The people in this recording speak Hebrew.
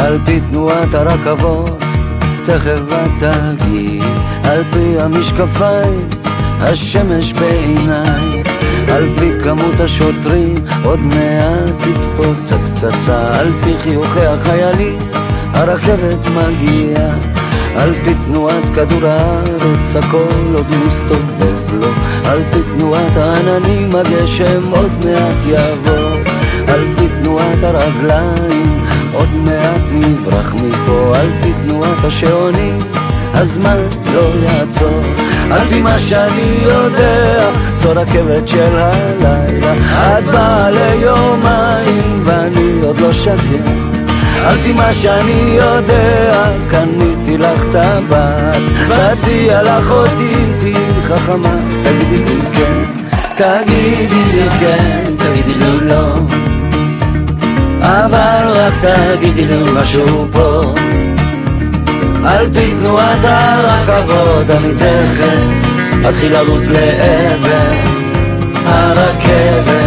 על פי תנועת הרכבות, תכף תגיעי, על פי המשקפיים, השמש בעיניי, על פי כמות השוטרים, עוד מעט תתפוצץ פצצה, על פי חיוכי החיילים, הרכבת מגיעה, על פי תנועת כדור הארץ, הכל עוד מסתובב לו, על פי תנועת העננים, הגשם עוד מעט יבוא, על פי תנועת הרגליים, עוד מעט נברח מפה, על פי תנועת השעונים, הזמן לא יעצור, על פי מה שאני יודע, זו רכבת של הלילה, את באה ליומיים ואני עוד לא שקט, על פי מה שאני יודע, קניתי לך טבעת, ואציע לך אותי אם תהיי חכמה, תגידי לי כן, תגידי לי כן, תגידי לי לא, אבל רק תגידי לי משהו פה, על פי תנועת הרכבות אני תכף אתחיל לרוץ לעבר הרכבת